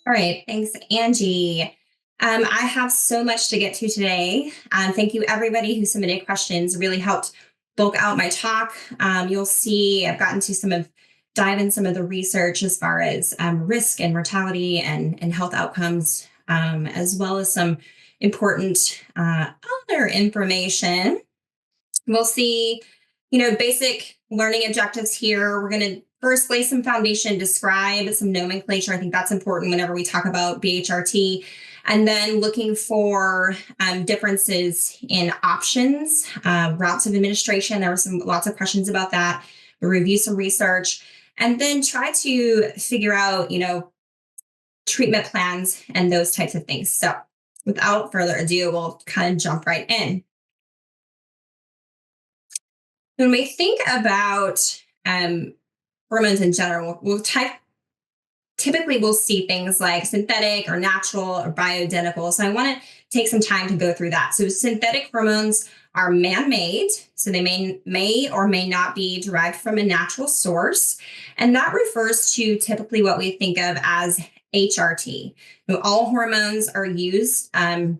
All right, thanks, Angie. I have so much to get to today. Thank you, everybody who submitted questions. Really helped bulk out my talk. You'll see I've gotten to dive in some of the research as far as risk and mortality and health outcomes, as well as some important other information. We'll see, basic learning objectives here. We're going to first lay some foundation, describe some nomenclature. I think that's important whenever we talk about BHRT. And then looking for differences in options, routes of administration. There were lots of questions about that. We'll review some research and then try to figure out, treatment plans and those types of things. So without further ado, we'll kind of jump right in. When we think about hormones in general, typically we'll see things like synthetic or natural or bioidentical. So I want to take some time to go through that. So synthetic hormones are man-made, so they may or may not be derived from a natural source. And that refers to typically what we think of as HRT. All hormones are used in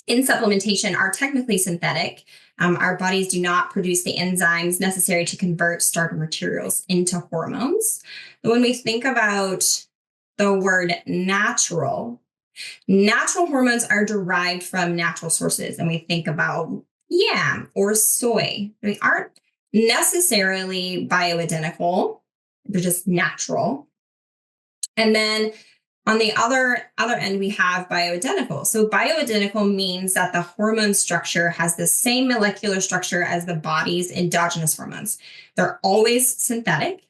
supplementation are technically synthetic. Our bodies do not produce the enzymes necessary to convert starter materials into hormones. But when we think about the word natural hormones are derived from natural sources. And we think about yam or soy. They aren't necessarily bioidentical. They're just natural. And then on the other end, we have bioidentical. So bioidentical means that the hormone structure has the same molecular structure as the body's endogenous hormones. They're always synthetic.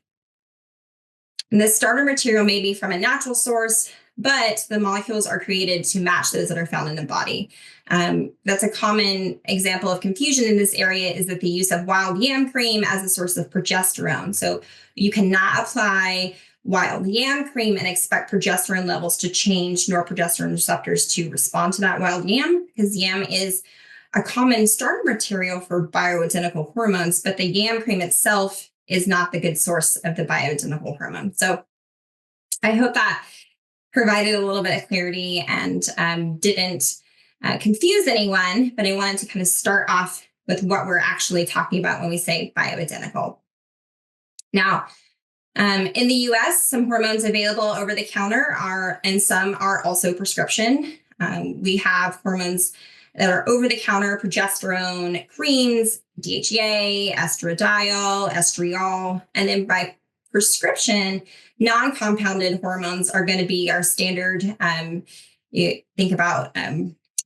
And the starter material may be from a natural source, but the molecules are created to match those that are found in the body. That's a common example of confusion in this area is that the use of wild yam cream as a source of progesterone. So you cannot apply wild yam cream and expect progesterone levels to change, nor progesterone receptors to respond to that wild yam, because yam is a common starter material for bioidentical hormones, but the yam cream itself is not the good source of the bioidentical hormone. So I hope that provided a little bit of clarity and didn't confuse anyone, but I wanted to kind of start off with what we're actually talking about when we say bioidentical. Now, in the US, some hormones available over the counter and some are also prescription. We have hormones that are over the counter, progesterone, creams, DHEA, estradiol, estriol, and then by prescription, non-compounded hormones are going to be our standard. You think about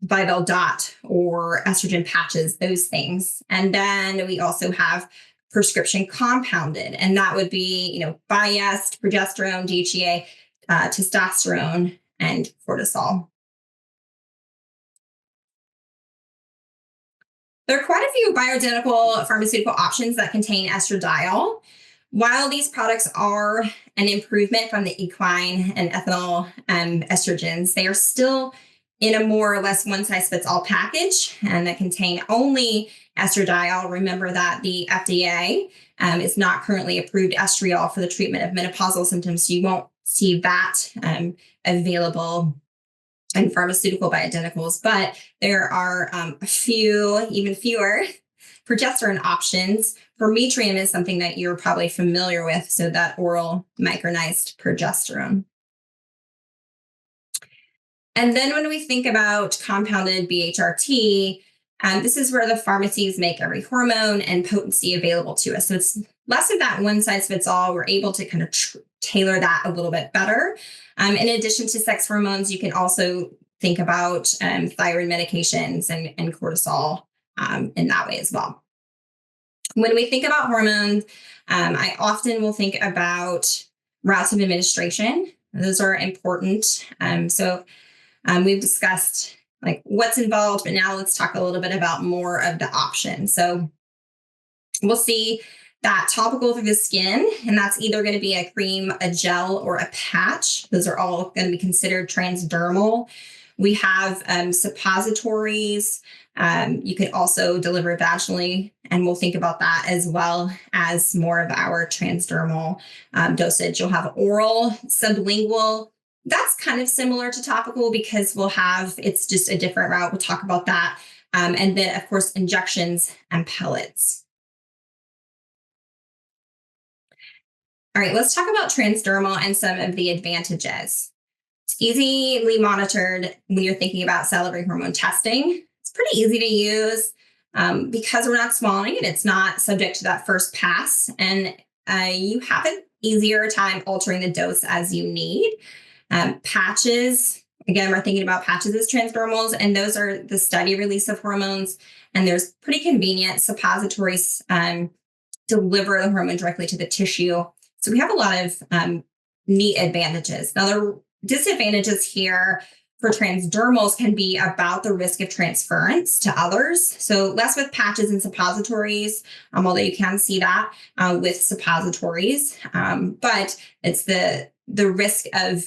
Bival dot or estrogen patches, those things. And then we also have prescription compounded, and that would be, Biest, progesterone, DHEA, testosterone, and cortisol. There are quite a few bioidentical pharmaceutical options that contain estradiol. While these products are an improvement from the equine and ethanol estrogens, they are still in a more or less one-size-fits-all package and that contain only estradiol. Remember that the FDA is not currently approved estriol for the treatment of menopausal symptoms, so you won't see that available in pharmaceutical bioidenticals, but there are even fewer progesterone options. Formitrium is something that you're probably familiar with, so that oral micronized progesterone. And then when we think about compounded BHRT, this is where the pharmacies make every hormone and potency available to us. So it's less of that one size fits all. We're able to kind of tailor that a little bit better. In addition to sex hormones, you can also think about thyroid medications and cortisol in that way as well. When we think about hormones, I often will think about routes of administration. Those are important. We've discussed like what's involved, but now let's talk a little bit about more of the options. So we'll see that topical through the skin, and that's either going to be a cream, a gel, or a patch. Those are all going to be considered transdermal. We have suppositories. You could also deliver vaginally, and we'll think about that as well as more of our transdermal dosage. You'll have oral, sublingual, That's kind of similar to topical because it's just a different route. We'll talk about that. And then, of course, injections and pellets. All right, let's talk about transdermal and some of the advantages. It's easily monitored when you're thinking about salivary hormone testing. It's pretty easy to use because we're not swallowing it. It's not subject to that first pass, and you have an easier time altering the dose as you need. Patches, again, we're thinking about patches as transdermals, and those are the steady release of hormones. And there's pretty convenient suppositories deliver the hormone directly to the tissue. So we have a lot of neat advantages. Now, the disadvantages here for transdermals can be about the risk of transference to others. So less with patches and suppositories, although you can see that with suppositories. But it's the risk of,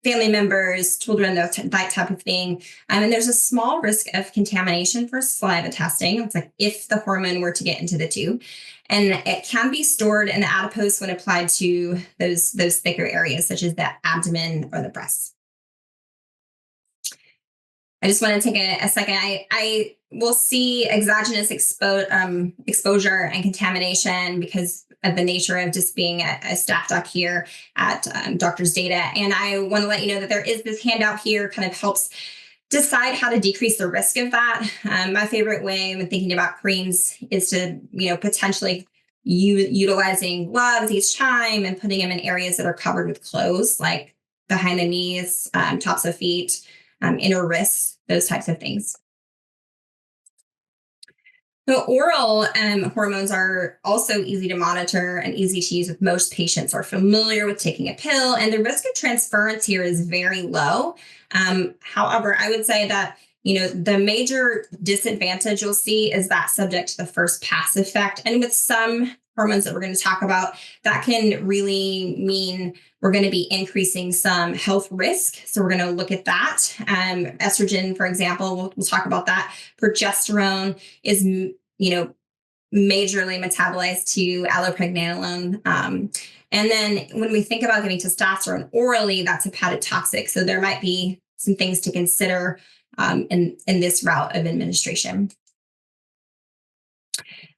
family members, children, that type of thing. And there's a small risk of contamination for saliva testing. It's like if the hormone were to get into the tube. And it can be stored in the adipose when applied to those thicker areas, such as the abdomen or the breasts. I just want to take a second. I will see exogenous exposure and contamination because of the nature of just being a staff doc here at Doctor's Data. And I want to let you know that there is this handout here, kind of helps decide how to decrease the risk of that. My favorite way when thinking about creams is to, potentially utilizing gloves each time and putting them in areas that are covered with clothes, like behind the knees, tops of feet, inner wrists, those types of things. So oral hormones are also easy to monitor and easy to use with most patients are familiar with taking a pill, and the risk of transference here is very low. However, I would say that, the major disadvantage you'll see is that subject to the first pass effect. And with some hormones that we're going to talk about, that can really mean we're going to be increasing some health risk. So we're going to look at that. Estrogen, for example, we'll talk about that. Progesterone is, majorly metabolized to allopregnanolone. And then when we think about giving testosterone orally, that's hepatotoxic. So there might be some things to consider in this route of administration.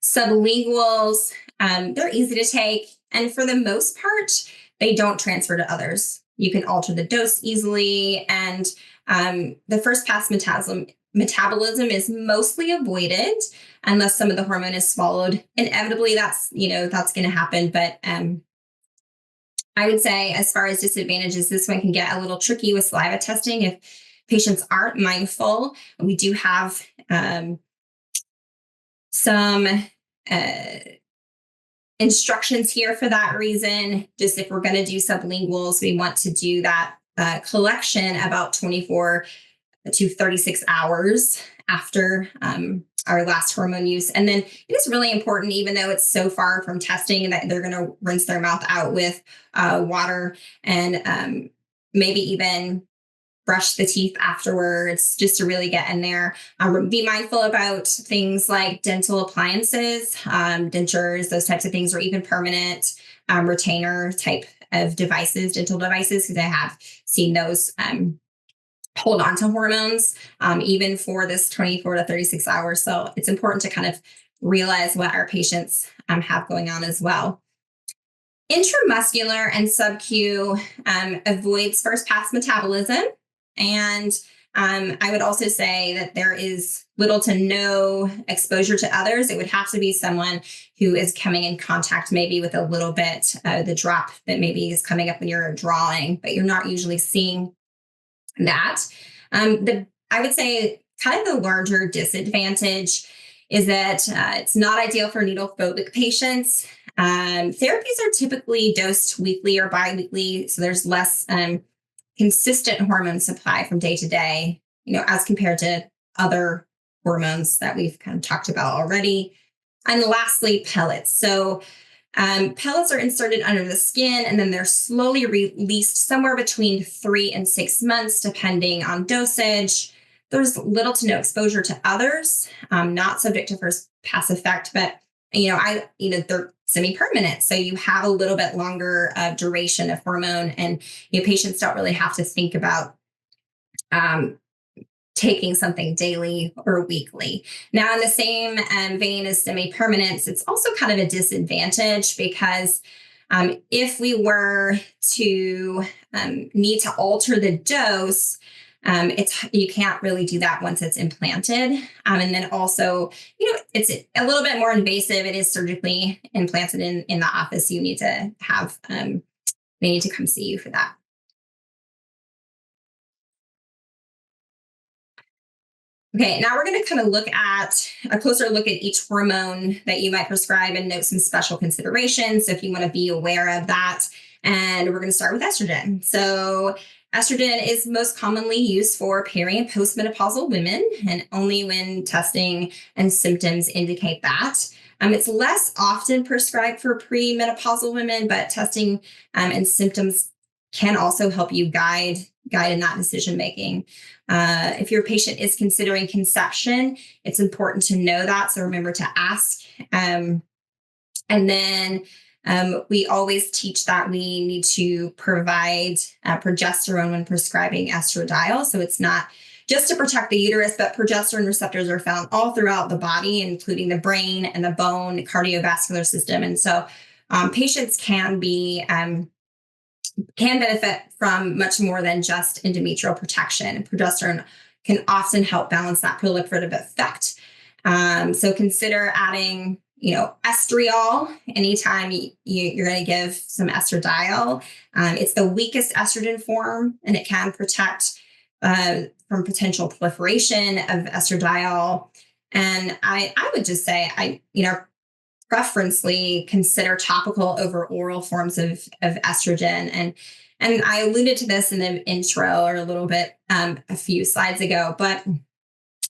Sublinguals, they're easy to take. And for the most part, they don't transfer to others. You can alter the dose easily. And the first pass metabolism is mostly avoided unless some of the hormone is swallowed. Inevitably, that's going to happen. But I would say as far as disadvantages, this one can get a little tricky with saliva testing if patients aren't mindful. We do have some instructions here for that reason. Just if we're going to do sublinguals, we want to do that collection about 24 to 36 hours after our last hormone use. And then it is really important, even though it's so far from testing, that they're going to rinse their mouth out with water and maybe even brush the teeth afterwards, just to really get in there. Be mindful about things like dental appliances, dentures, those types of things, or even permanent retainer type of devices, dental devices, because I have seen those hold on to hormones even for this 24 to 36 hours. So it's important to kind of realize what our patients have going on as well. Intramuscular and sub-Q avoids first pass metabolism. And I would also say that there is little to no exposure to others. It would have to be someone who is coming in contact maybe with a little bit the drop that maybe is coming up when you're drawing, but you're not usually seeing that. I would say kind of the larger disadvantage is that it's not ideal for needle phobic patients. Therapies are typically dosed weekly or biweekly, so there's less consistent hormone supply from day to day, as compared to other hormones that we've kind of talked about already. And lastly, pellets. So pellets are inserted under the skin, and then they're slowly released somewhere between 3 and 6 months, depending on dosage. There's little to no exposure to others, not subject to first pass effect, but they're semi-permanent. So you have a little bit longer duration of hormone, and patients don't really have to think about taking something daily or weekly. Now, in the same vein as semi-permanence, it's also kind of a disadvantage because if we were to need to alter the dose, you can't really do that once it's implanted. And then also, it's a little bit more invasive. It is surgically implanted in the office. You need to have, they need to come see you for that. Okay, now we're going to kind of look at a closer look at each hormone that you might prescribe and note some special considerations. So if you want to be aware of that. And we're going to start with estrogen. So estrogen is most commonly used for peri and postmenopausal women, and only when testing and symptoms indicate that. It's less often prescribed for premenopausal women, but testing and symptoms can also help you guide in that decision making. If your patient is considering conception, it's important to know that. So remember to ask. And then we always teach that we need to provide progesterone when prescribing estradiol. So it's not just to protect the uterus, but progesterone receptors are found all throughout the body, including the brain and the bone, cardiovascular system. And so patients can benefit from much more than just endometrial protection. Progesterone can often help balance that proliferative effect. So consider adding, estriol anytime you're going to give some estradiol. It's the weakest estrogen form, and it can protect from potential proliferation of estradiol. And I would just say, preferentially consider topical over oral forms of estrogen. And I alluded to this in the intro or a little bit a few slides ago, but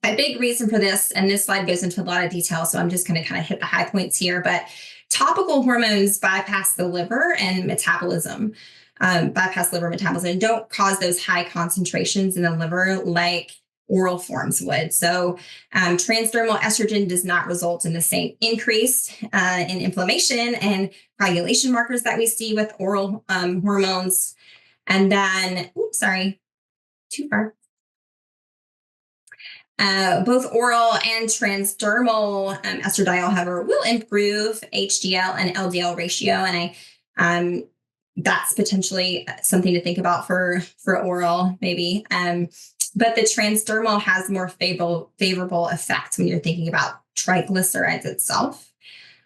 a big reason for this, and this slide goes into a lot of detail, so I'm just going to kind of hit the high points here, but topical hormones bypass the liver and metabolism, and don't cause those high concentrations in the liver like oral forms would. So transdermal estrogen does not result in the same increase in inflammation and coagulation markers that we see with oral hormones. And then, too far. Both oral and transdermal estradiol, however, will improve HDL and LDL ratio, and that's potentially something to think about for oral, maybe. But the transdermal has more favorable effects when you're thinking about triglycerides itself.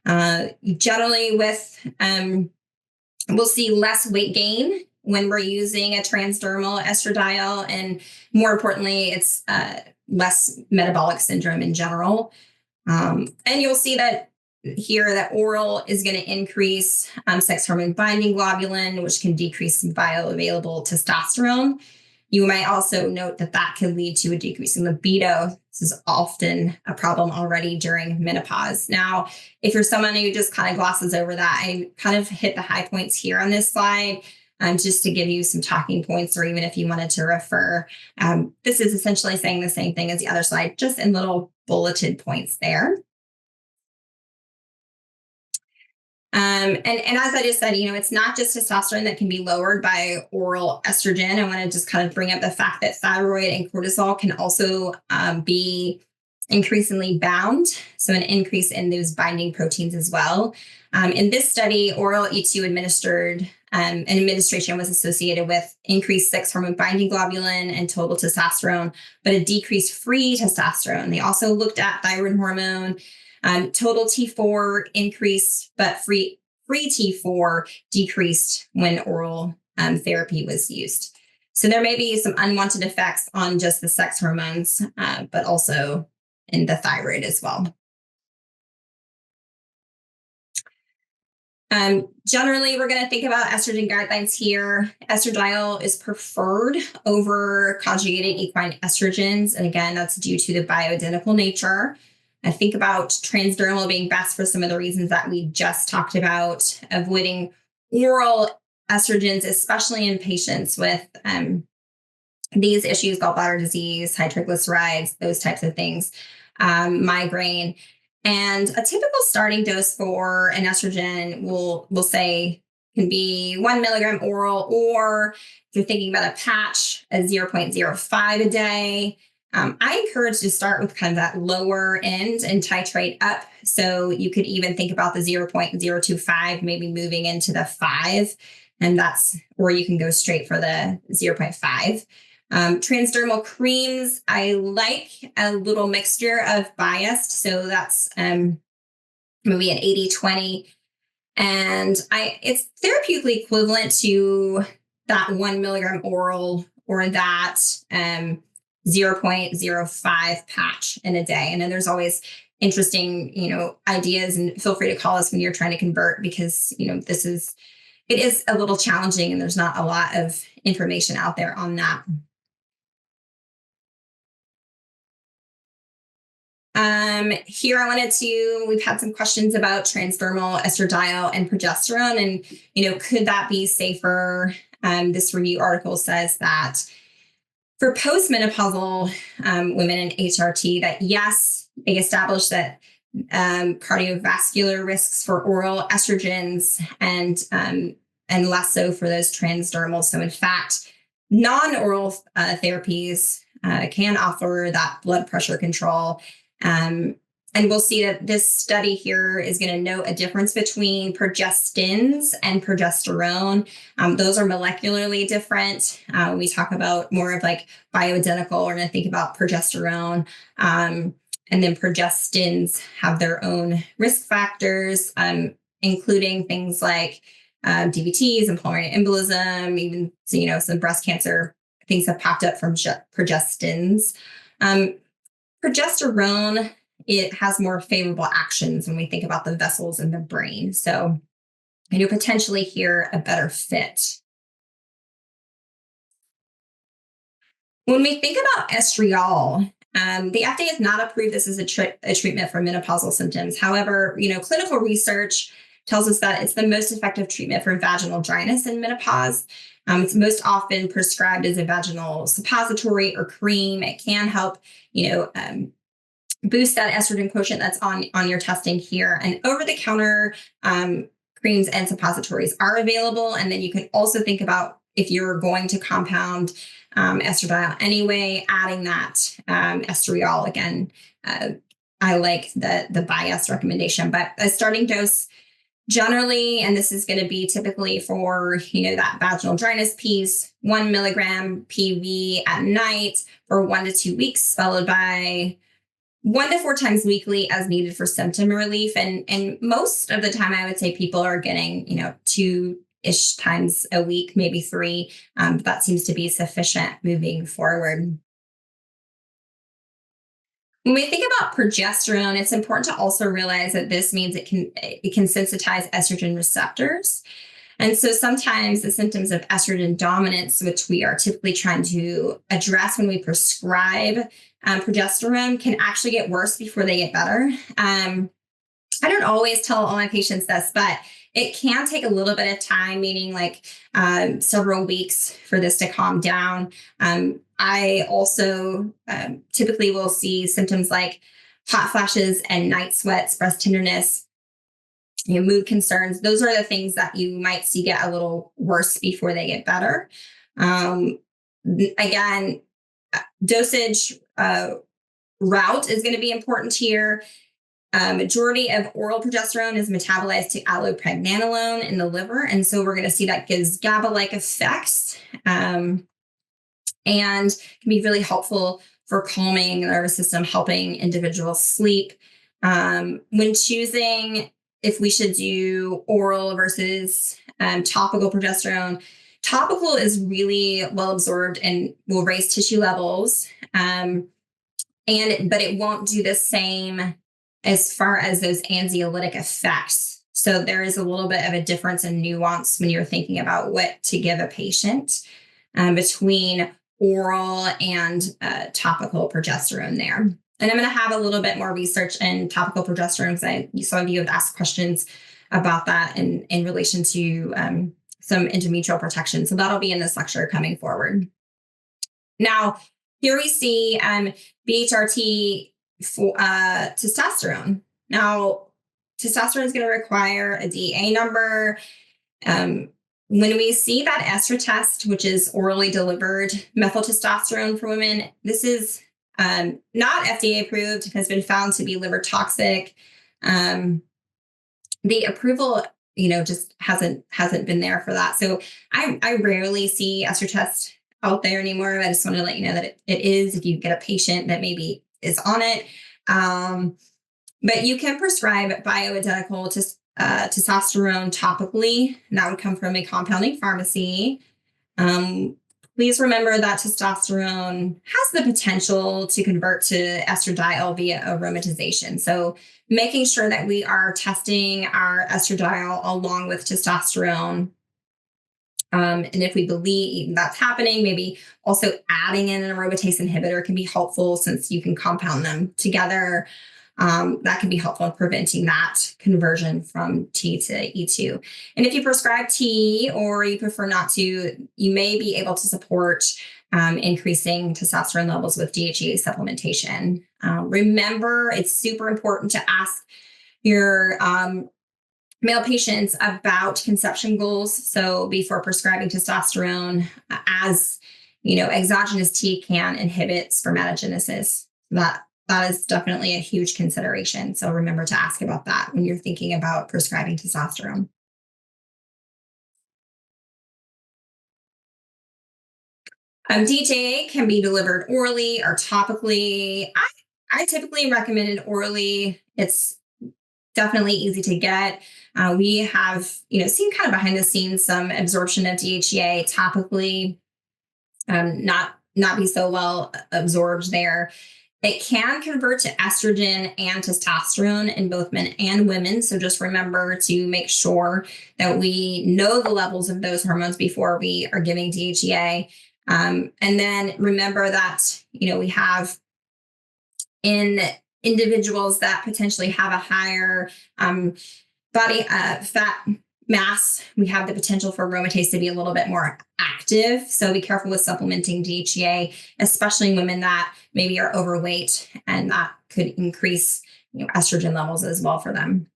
Generally, we'll see less weight gain when we're using a transdermal estradiol, and more importantly, it's less metabolic syndrome in general. And you'll see that here that oral is going to increase sex hormone binding globulin, which can decrease bioavailable testosterone. You might also note that can lead to a decrease in libido. This is often a problem already during menopause. Now, if you're someone who just kind of glosses over that, I kind of hit the high points here on this slide just to give you some talking points, or even if you wanted to refer. This is essentially saying the same thing as the other slide, just in little bulleted points there. And as I just said, it's not just testosterone that can be lowered by oral estrogen. I want to just kind of bring up the fact that thyroid and cortisol can also be increasingly bound. So an increase in those binding proteins as well. In this study, oral E2 administration was associated with increased sex hormone binding globulin and total testosterone, but a decreased free testosterone. They also looked at thyroid hormone. Total T4 increased, but free T4 decreased when oral therapy was used. So there may be some unwanted effects on just the sex hormones, but also in the thyroid as well. Generally, we're going to think about estrogen guidelines here. Estradiol is preferred over conjugated equine estrogens. And again, that's due to the bioidentical nature. I think about transdermal being best for some of the reasons that we just talked about, avoiding oral estrogens, especially in patients with these issues, gallbladder disease, high triglycerides, those types of things, migraine. And a typical starting dose for an estrogen will say can be 1 milligram oral, or if you're thinking about a patch, a 0.05 a day. I encourage to start with kind of that lower end and titrate up. So you could even think about the 0.025, maybe moving into the 5. And that's where you can go straight for the 0.5. Transdermal creams, I like a little mixture of biased. So that's maybe an 80-20. And it's therapeutically equivalent to that 1 milligram oral or that 0.05 patch in a day. And then there's always interesting, ideas, and feel free to call us when you're trying to convert, because, it is a little challenging and there's not a lot of information out there on that. Here we've had some questions about transdermal estradiol and progesterone, and, could that be safer? This review article says that for postmenopausal women in HRT, that yes, they established that cardiovascular risks for oral estrogens and less so for those transdermal. So in fact, non-oral therapies can offer that blood pressure control. And we'll see that this study here is going to note a difference between progestins and progesterone. Those are molecularly different. When we talk about more of like bioidentical, we're going to think about progesterone. And then progestins have their own risk factors, including things like DVTs and pulmonary embolism, even some breast cancer things have popped up from progestins. Progesterone, it has more favorable actions when we think about the vessels in the brain. So, potentially here a better fit. When we think about estriol, the FDA has not approved this as a treatment for menopausal symptoms. However, clinical research tells us that it's the most effective treatment for vaginal dryness in menopause. It's most often prescribed as a vaginal suppository or cream. It can help, boost that estrogen quotient that's on your testing here. And over-the-counter creams and suppositories are available. And then you can also think about, if you're going to compound estradiol anyway, adding that estriol again. I like the bias recommendation, but a starting dose generally, and this is going to be typically for, that vaginal dryness piece, 1 milligram PV at night for 1 to 2 weeks, followed by 1 to 4 times weekly as needed for symptom relief. And most of the time, I would say people are getting, 2-ish times a week, maybe 3. That seems to be sufficient moving forward. When we think about progesterone, it's important to also realize that this means it can sensitize estrogen receptors. And so sometimes the symptoms of estrogen dominance, which we are typically trying to address when we prescribe progesterone, can actually get worse before they get better. I don't always tell all my patients this, but it can take a little bit of time, meaning like several weeks for this to calm down. I also typically will see symptoms like hot flashes and night sweats, breast tenderness, mood concerns. Those are the things that you might see get a little worse before they get better. Again, dosage route is going to be important here. Majority of oral progesterone is metabolized to allopregnanolone in the liver. And so we're going to see that gives GABA-like effects and can be really helpful for calming the nervous system, helping individuals sleep. When choosing if we should do oral versus topical progesterone, topical is really well absorbed and will raise tissue levels, but it won't do the same as far as those anxiolytic effects. So there is a little bit of a difference in nuance when you're thinking about what to give a patient between oral and topical progesterone there. And I'm going to have a little bit more research in topical progesterone, because some of you have asked questions about that in relation to some endometrial protection. So that'll be in this lecture coming forward. Now, here we see BHRT for testosterone. Now, testosterone is going to require a DEA number. When we see that ester test, which is orally delivered methyl testosterone for women, this is not FDA approved, has been found to be liver toxic. The approval, just hasn't been there for that. So I rarely see ester test out there anymore. I just want to let you know that it is, if you get a patient that maybe is on it. But you can prescribe bioidentical testosterone topically, and that would come from a compounding pharmacy. Please remember that testosterone has the potential to convert to estradiol via aromatization. So making sure that we are testing our estradiol along with testosterone. And if we believe that's happening, maybe also adding in an aromatase inhibitor can be helpful, since you can compound them together. That can be helpful in preventing that conversion from T to E2. And if you prescribe T, or you prefer not to, you may be able to support increasing testosterone levels with DHEA supplementation. Remember, it's super important to ask your male patients about conception goals. So before prescribing testosterone, as exogenous T can inhibit spermatogenesis. That is definitely a huge consideration. So remember to ask about that when you're thinking about prescribing testosterone. DHEA can be delivered orally or topically. I typically recommend it orally. It's definitely easy to get. We have, seen kind of behind the scenes some absorption of DHEA topically, not be so well absorbed there. It can convert to estrogen and testosterone in both men and women. So just remember to make sure that we know the levels of those hormones before we are giving DHEA. And then remember that, we have in individuals that potentially have a higher body fat mass, we have the potential for aromatase to be a little bit more active. So be careful with supplementing DHEA, especially in women that maybe are overweight, and that could increase estrogen levels as well for them.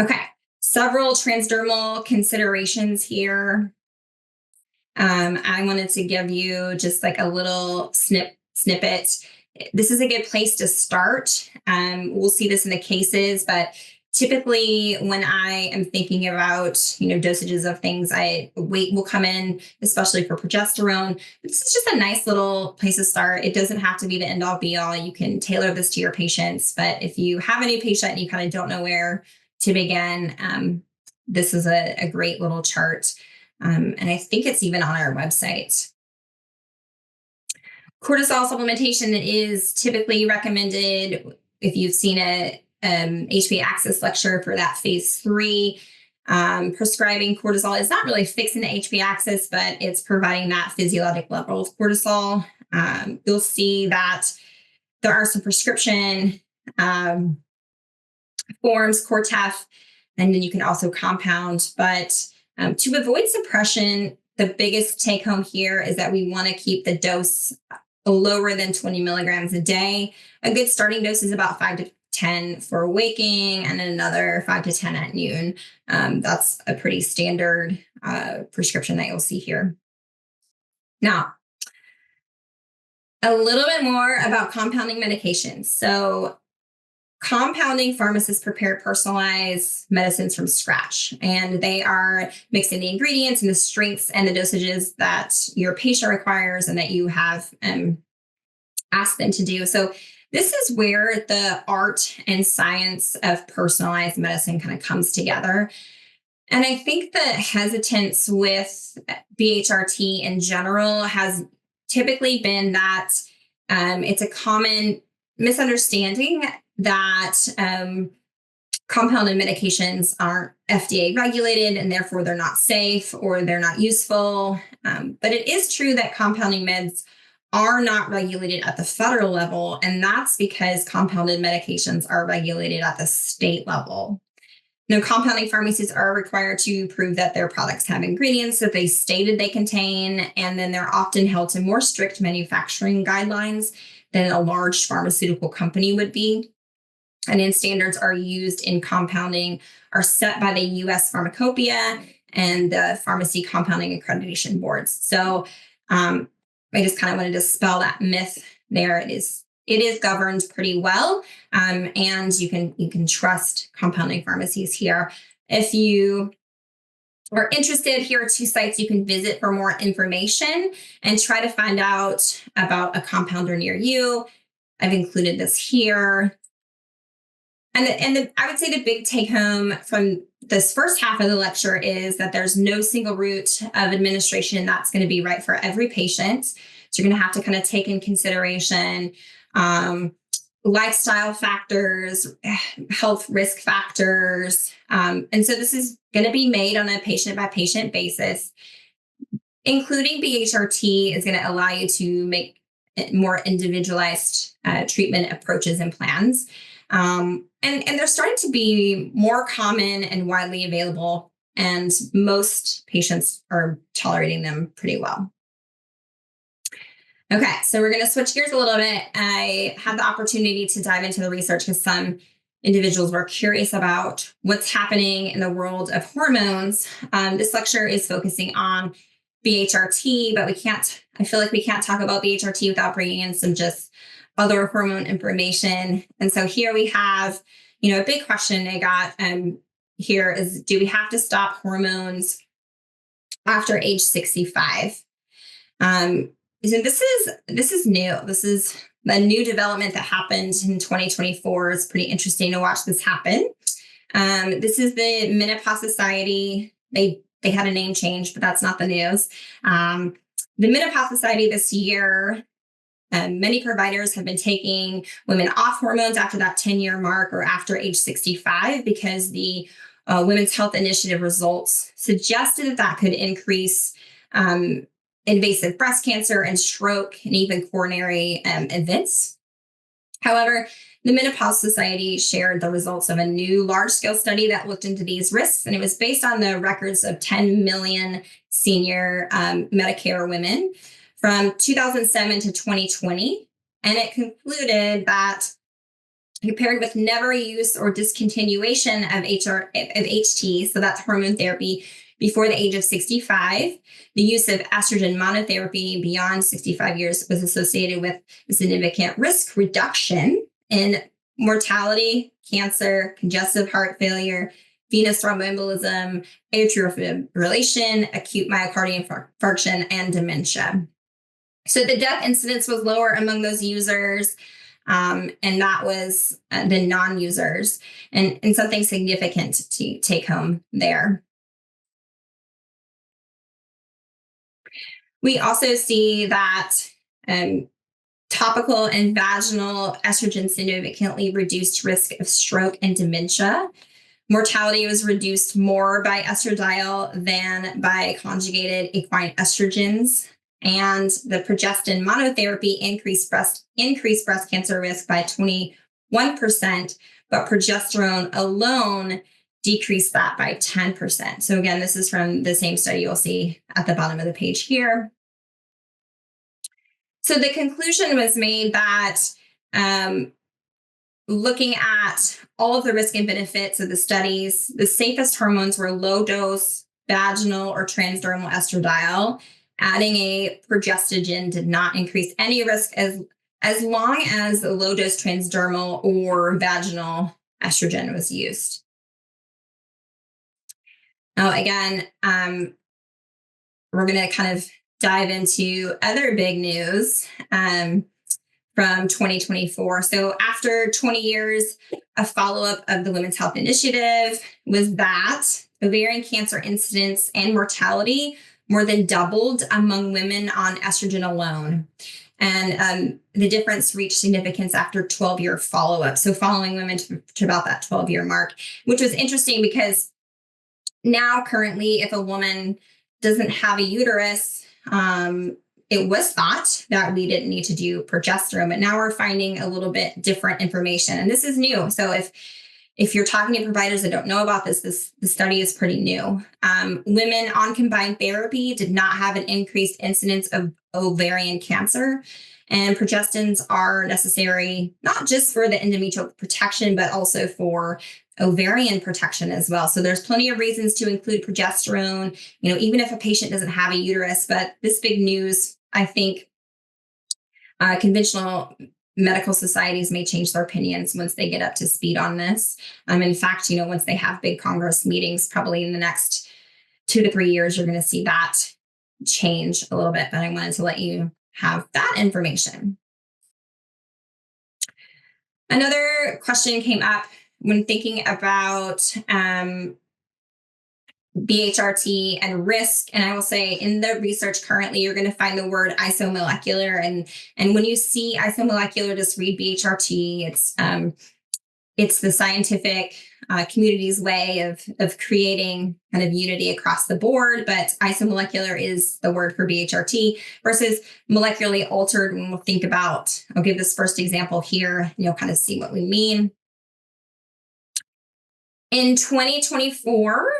Okay, several transdermal considerations here. I wanted to give you just like a little snippet. This is a good place to start. We'll see this in the cases, but typically when I am thinking about, dosages of things, weight will come in, especially for progesterone. This is just a nice little place to start. It doesn't have to be the end all be all. You can tailor this to your patients, but if you have a new patient and you kind of don't know where to begin, this is a great little chart. And I think it's even on our website. Cortisol supplementation is typically recommended if you've seen a HPA axis lecture for that phase 3. Prescribing cortisol is not really fixing the HPA axis, but it's providing that physiologic level of cortisol. You'll see that there are some prescription forms, Cortef, and then you can also compound. But to avoid suppression, the biggest take home here is that we want to keep the dose lower than 20 milligrams a day. A good starting dose is about 5 to 10 for waking, and then another 5 to 10 at noon. That's a pretty standard prescription that you'll see here. Now, a little bit more about compounding medications. So compounding pharmacists prepare personalized medicines from scratch, and they are mixing the ingredients and the strengths and the dosages that your patient requires and that you have asked them to do. So this is where the art and science of personalized medicine kind of comes together. And I think the hesitance with BHRT in general has typically been that it's a common misunderstanding that compounded medications aren't FDA regulated and therefore they're not safe or they're not useful. But it is true that compounding meds are not regulated at the federal level, and that's because compounded medications are regulated at the state level. Now, compounding pharmacies are required to prove that their products have ingredients that they stated they contain, and then they're often held to more strict manufacturing guidelines than a large pharmaceutical company would be. And then standards are used in compounding are set by the US Pharmacopoeia and the Pharmacy Compounding Accreditation Boards. So I just kind of wanted to dispel that myth there. It is governed pretty well, and you can trust compounding pharmacies here. If you are interested, here are 2 sites you can visit for more information and try to find out about a compounder near you. I've included this here. And I would say the big take home from this first half of the lecture is that there's no single route of administration that's going to be right for every patient. So you're going to have to kind of take in consideration lifestyle factors, health risk factors. And so this is going to be made on a patient by patient basis. Including BHRT is going to allow you to make more individualized treatment approaches and plans. And they're starting to be more common and widely available, and most patients are tolerating them pretty well. Okay, so we're going to switch gears a little bit. I had the opportunity to dive into the research because some individuals were curious about what's happening in the world of hormones. This lecture is focusing on BHRT, but I feel like we can't talk about BHRT without bringing in some just other hormone information. And so here we have, a big question I got here is, do we have to stop hormones after age 65? So this is new. This is a new development that happened in 2024. It's pretty interesting to watch this happen. This is the Menopause Society. They had a name change, but that's not the news. The Menopause Society this year, many providers have been taking women off hormones after that 10-year mark or after age 65 because the Women's Health Initiative results suggested that could increase invasive breast cancer and stroke and even coronary events. However, the Menopause Society shared the results of a new large-scale study that looked into these risks, and it was based on the records of 10 million senior Medicare women from 2007 to 2020, and it concluded that compared with never use or discontinuation of HRT, so that's hormone therapy, before the age of 65, the use of estrogen monotherapy beyond 65 years was associated with a significant risk reduction in mortality, cancer, congestive heart failure, venous thromboembolism, atrial fibrillation, acute myocardial infarction, and dementia. So the death incidence was lower among those users, and that was the non-users, and something significant to take home there. We also see that topical and vaginal estrogen significantly reduced risk of stroke and dementia. Mortality was reduced more by estradiol than by conjugated equine estrogens. And the progestin monotherapy increased breast cancer risk by 21%, but progesterone alone decreased that by 10%. So again, this is from the same study you'll see at the bottom of the page here. So the conclusion was made that looking at all of the risk and benefits of the studies, the safest hormones were low dose vaginal or transdermal estradiol. Adding a progestogen did not increase any risk as long as the low dose transdermal or vaginal estrogen was used. Now, again, we're going to kind of dive into other big news from 2024. So after 20 years, a follow-up of the Women's Health Initiative was that ovarian cancer incidence and mortality more than doubled among women on estrogen alone. And the difference reached significance after 12-year follow-up. So following women to about that 12-year mark, which was interesting because now currently, if a woman doesn't have a uterus, it was thought that we didn't need to do progesterone, but now we're finding a little bit different information. And this is new. So if if you're talking to providers that don't know about this, the study is pretty new. Women on combined therapy did not have an increased incidence of ovarian cancer. And progestins are necessary not just for the endometrial protection, but also for ovarian protection as well. So there's plenty of reasons to include progesterone, even if a patient doesn't have a uterus. But this big news, I think, conventional medical societies may change their opinions once they get up to speed on this. In fact, once they have big Congress meetings, probably in the next 2 to 3 years, you're going to see that change a little bit. But I wanted to let you have that information. Another question came up when thinking about BHRT and risk. And I will say in the research currently, you're going to find the word isomolecular. And when you see isomolecular, just read BHRT. It's the scientific community's way of creating kind of unity across the board. But isomolecular is the word for BHRT versus molecularly altered. When we'll think about, I'll give this first example here, and you'll kind of see what we mean. In 2024,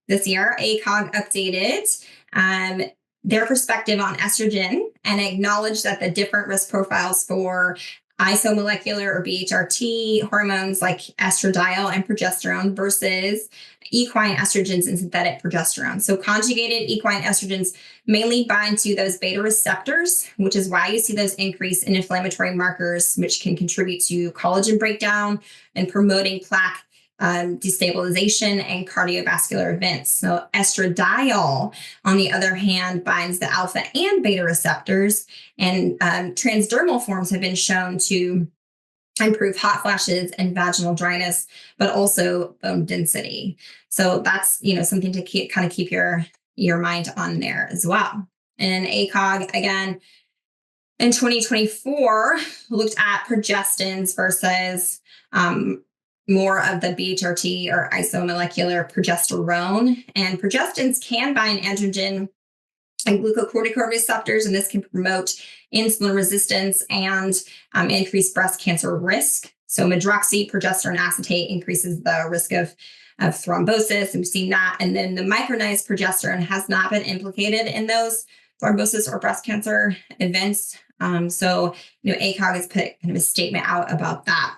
this year, ACOG updated their perspective on estrogen and acknowledged that the different risk profiles for isomolecular or BHRT hormones like estradiol and progesterone versus equine estrogens and synthetic progesterone. So conjugated equine estrogens mainly bind to those beta receptors, which is why you see those increase in inflammatory markers, which can contribute to collagen breakdown and promoting plaque destabilization and cardiovascular events. So estradiol, on the other hand, binds the alpha and beta receptors, and transdermal forms have been shown to improve hot flashes and vaginal dryness, but also bone density. So that's something to keep your mind on there as well. And ACOG again in 2024 looked at progestins versus more of the BHRT or isomolecular progesterone. And progestins can bind androgen and glucocorticoid receptors, and this can promote insulin resistance and increase breast cancer risk. So medroxyprogesterone acetate increases the risk of thrombosis, and we've seen that. And then the micronized progesterone has not been implicated in those thrombosis or breast cancer events. So ACOG has put kind of a statement out about that.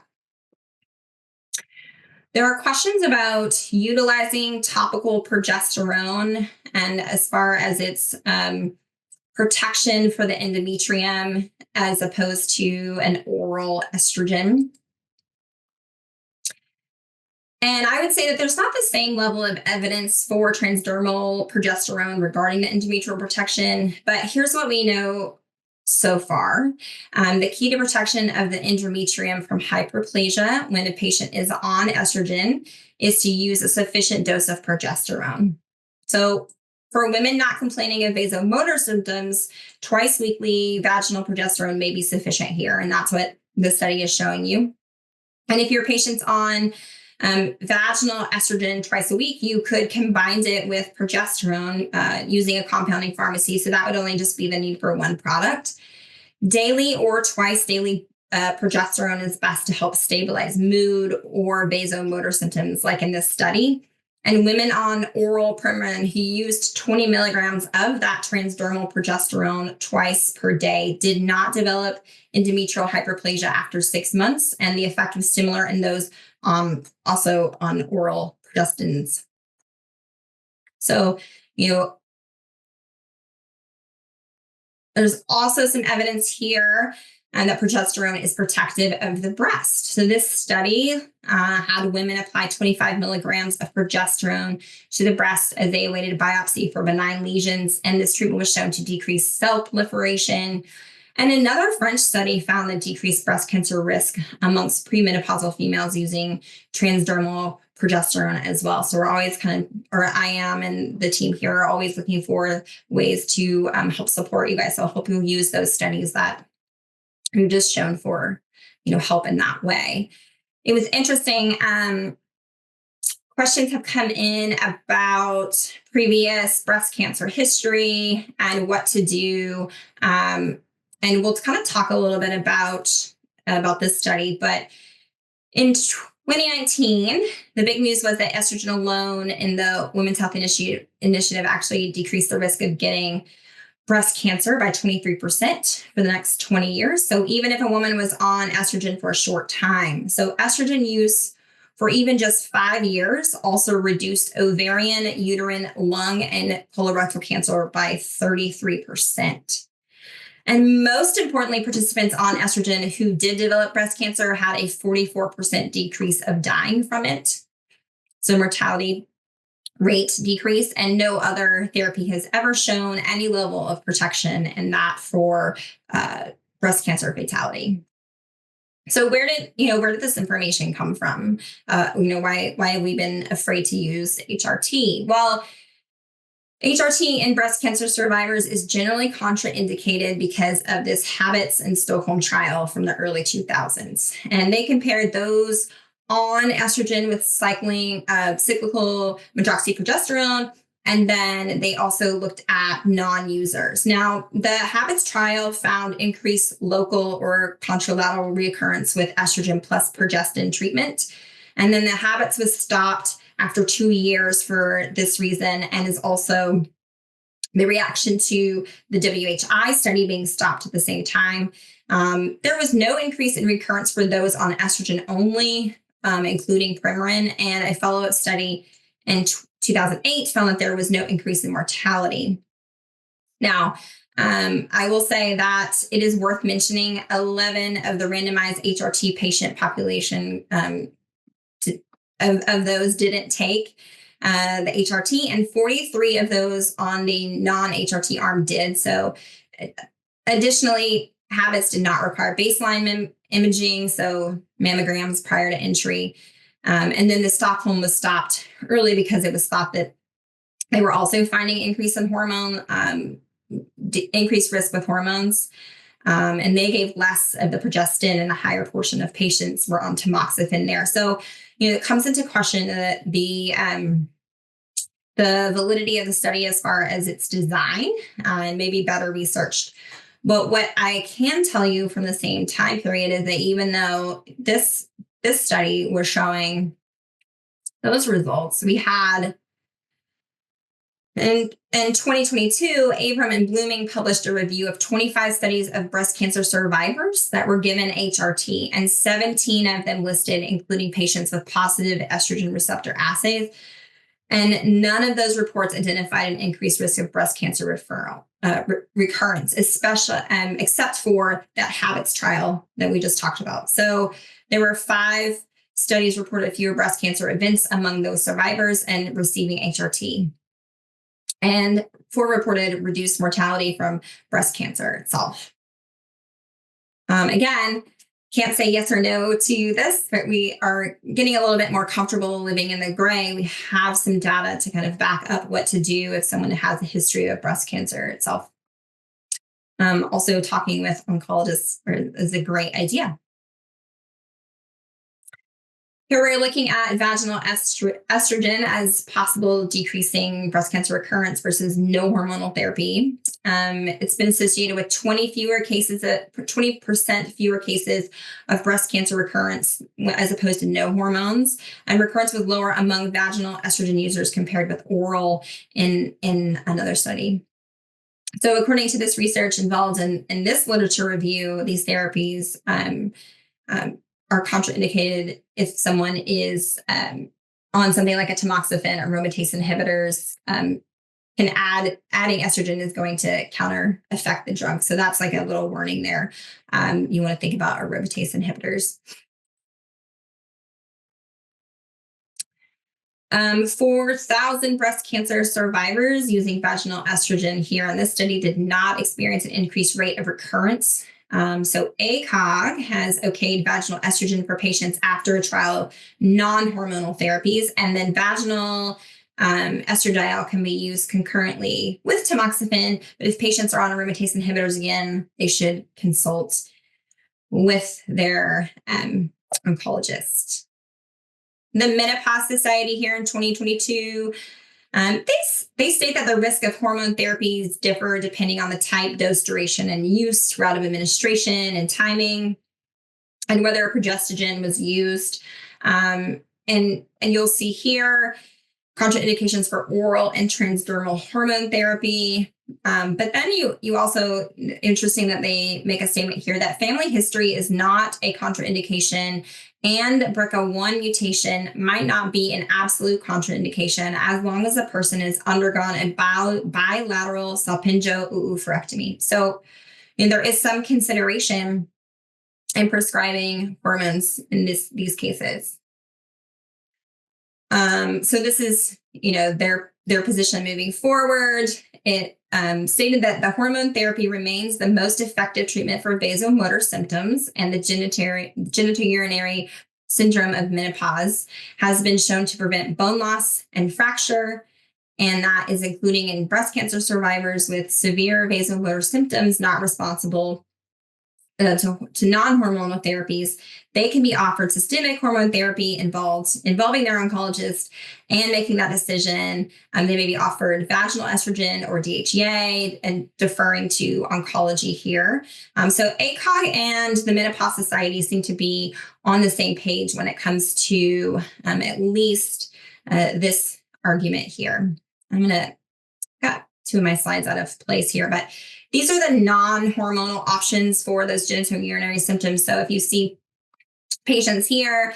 There are questions about utilizing topical progesterone and as far as its protection for the endometrium as opposed to an oral estrogen. And I would say that there's not the same level of evidence for transdermal progesterone regarding the endometrial protection, but here's what we know so far. The key to protection of the endometrium from hyperplasia when a patient is on estrogen is to use a sufficient dose of progesterone. So for women not complaining of vasomotor symptoms, twice weekly vaginal progesterone may be sufficient here. And that's what the study is showing you. And if your patient's on vaginal estrogen twice a week, you could combine it with progesterone using a compounding pharmacy. So that would only just be the need for one product. Daily or twice daily progesterone is best to help stabilize mood or vasomotor symptoms, like in this study. And women on oral Premenopausal who used 20 milligrams of that transdermal progesterone twice per day did not develop endometrial hyperplasia after 6 months. And the effect was similar in those also on oral progestins. So, there's also some evidence here that progesterone is protective of the breast. So this study had women apply 25 milligrams of progesterone to the breast as they awaited biopsy for benign lesions. And this treatment was shown to decrease cell proliferation. And another French study found the decreased breast cancer risk amongst premenopausal females using transdermal progesterone as well. So we're always I am and the team here are always looking for ways to help support you guys. So I hope you'll use those studies that we've just shown for, help in that way. It was interesting. Questions have come in about previous breast cancer history and what to do. And we'll kind of talk a little bit about this study, but in 2019, the big news was that estrogen alone in the Women's Health Initiative actually decreased the risk of getting breast cancer by 23% for the next 20 years. So even if a woman was on estrogen for a short time. So estrogen use for even just 5 years also reduced ovarian, uterine, lung, and colorectal cancer by 33%. And most importantly, participants on estrogen who did develop breast cancer had a 44% decrease of dying from it. So mortality rate decrease, and no other therapy has ever shown any level of protection in that for breast cancer fatality. So where did this information come from? Why have we been afraid to use HRT? Well, HRT in breast cancer survivors is generally contraindicated because of this Habits and Stockholm trial from the early 2000s. And they compared those on estrogen with cyclical medroxyprogesterone. And then they also looked at non-users. Now, the Habits trial found increased local or contralateral reoccurrence with estrogen plus progestin treatment. And then the Habits was stopped after 2 years for this reason, and is also the reaction to the WHI study being stopped at the same time. There was no increase in recurrence for those on estrogen only, including Premenopausal, and a follow-up study in 2008 found that there was no increase in mortality. Now, I will say that it is worth mentioning 11 of the randomized HRT patient population of those didn't take the HRT, and 43 of those on the non-HRT arm did. So additionally, Habits did not require baseline imaging, so mammograms prior to entry. And then the Stockholm was stopped early because it was thought that they were also finding increased risk with hormones. And they gave less of the progestin, and a higher portion of patients were on tamoxifen there. So, it comes into question the validity of the study as far as its design, and maybe better researched. But what I can tell you from the same time period is that even though this study was showing those results, we had in 2022, Abram and Blooming published a review of 25 studies of breast cancer survivors that were given HRT, and 17 of them listed, including patients with positive estrogen receptor assays. And none of those reports identified an increased risk of breast cancer recurrence, especially except for that Habits trial that we just talked about. So there were 5 studies reported fewer breast cancer events among those survivors and receiving HRT, and 4 reported reduced mortality from breast cancer itself. Again, can't say yes or no to this, but we are getting a little bit more comfortable living in the gray. We have some data to kind of back up what to do if someone has a history of breast cancer itself. Also, talking with oncologists is a great idea. Here we're looking at vaginal estrogen as possible decreasing breast cancer recurrence versus no hormonal therapy. It's been associated with 20% fewer cases of breast cancer recurrence as opposed to no hormones, and recurrence was lower among vaginal estrogen users compared with oral in another study. So according to this research involved in this literature review, these therapies are contraindicated if someone is on something like a tamoxifen or aromatase inhibitors. Adding estrogen is going to counter effect the drug. So that's like a little warning there. You want to think about aromatase inhibitors. 4,000 breast cancer survivors using vaginal estrogen here in this study did not experience an increased rate of recurrence. So ACOG has okayed vaginal estrogen for patients after a trial of non-hormonal therapies, and then vaginal estradiol can be used concurrently with tamoxifen. But if patients are on aromatase inhibitors, again, they should consult with their oncologist. The Menopause Society here in 2022, they state that the risk of hormone therapies differ depending on the type, dose, duration, and use, route of administration, and timing, and whether a progestogen was used. And you'll see here contraindications for oral and transdermal hormone therapy. But then you also, interesting that they make a statement here that family history is not a contraindication, and BRCA1 mutation might not be an absolute contraindication as long as a person has undergone a bilateral salpingo-oophorectomy. So there is some consideration in prescribing hormones in these cases. So this is, their position moving forward. It stated that the hormone therapy remains the most effective treatment for vasomotor symptoms, and the genitourinary syndrome of menopause has been shown to prevent bone loss and fracture, and that is including in breast cancer survivors with severe vasomotor symptoms not responsible to non-hormonal therapies. They can be offered systemic hormone therapy involving their oncologist and making that decision. They may be offered vaginal estrogen or DHEA and deferring to oncology here. So ACOG and the Menopause Society seem to be on the same page when it comes to at least this argument here. I'm going to got two of my slides out of place here, but these are the non-hormonal options for those genitourinary symptoms. So if you see patients here,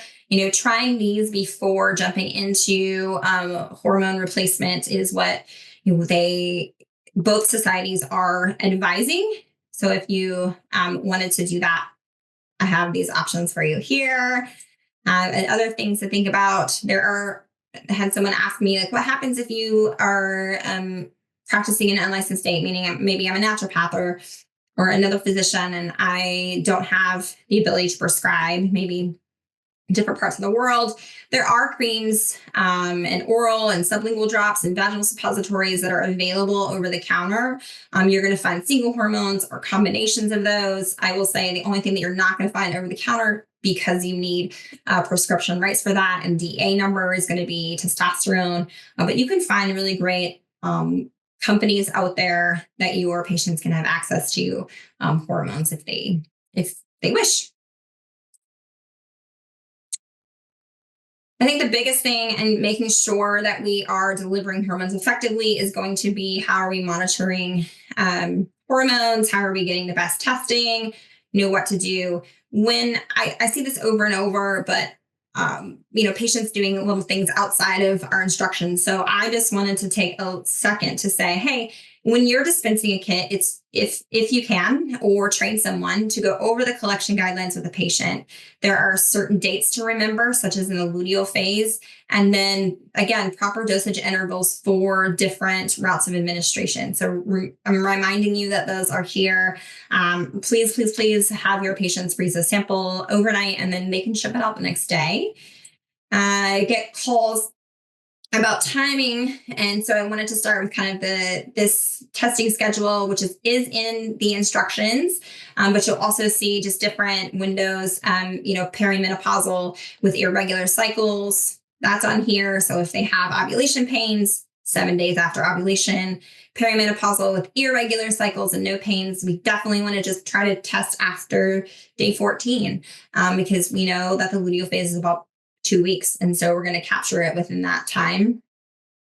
trying these before jumping into hormone replacement is what both societies are advising. So if you wanted to do that, I have these options for you here. And other things to think about. I had someone ask me, like, what happens if you are practicing in an unlicensed state, meaning maybe I'm a naturopath or another physician, and I don't have the ability to prescribe, maybe in different parts of the world. There are creams and oral and sublingual drops and vaginal suppositories that are available over the counter. You're going to find single hormones or combinations of those. I will say the only thing that you're not going to find over the counter, because you need prescription rights for that, and DA number, is going to be testosterone. But you can find really great companies out there that your patients can have access to hormones if they wish. I think the biggest thing in making sure that we are delivering hormones effectively is going to be, how are we monitoring hormones? How are we getting the best testing? What to do. When I see this over and over, but patients doing little things outside of our instructions. So I just wanted to take a second to say, hey, when you're dispensing a kit, it's if you can, or train someone to go over the collection guidelines with a patient. There are certain dates to remember, such as in the luteal phase, and then again, proper dosage intervals for different routes of administration. So I'm reminding you that those are here. Please have your patients freeze a sample overnight, and then they can ship it out the next day. I get calls about timing, and so I wanted to start with kind of this testing schedule, which is in the instructions, but you'll also see just different windows. Perimenopausal with irregular cycles, that's on here. So if they have ovulation pains, 7 days after ovulation. Perimenopausal with irregular cycles and no pains, we definitely want to just try to test after day 14, because we know that the luteal phase is about 2 weeks. And so we're going to capture it within that time.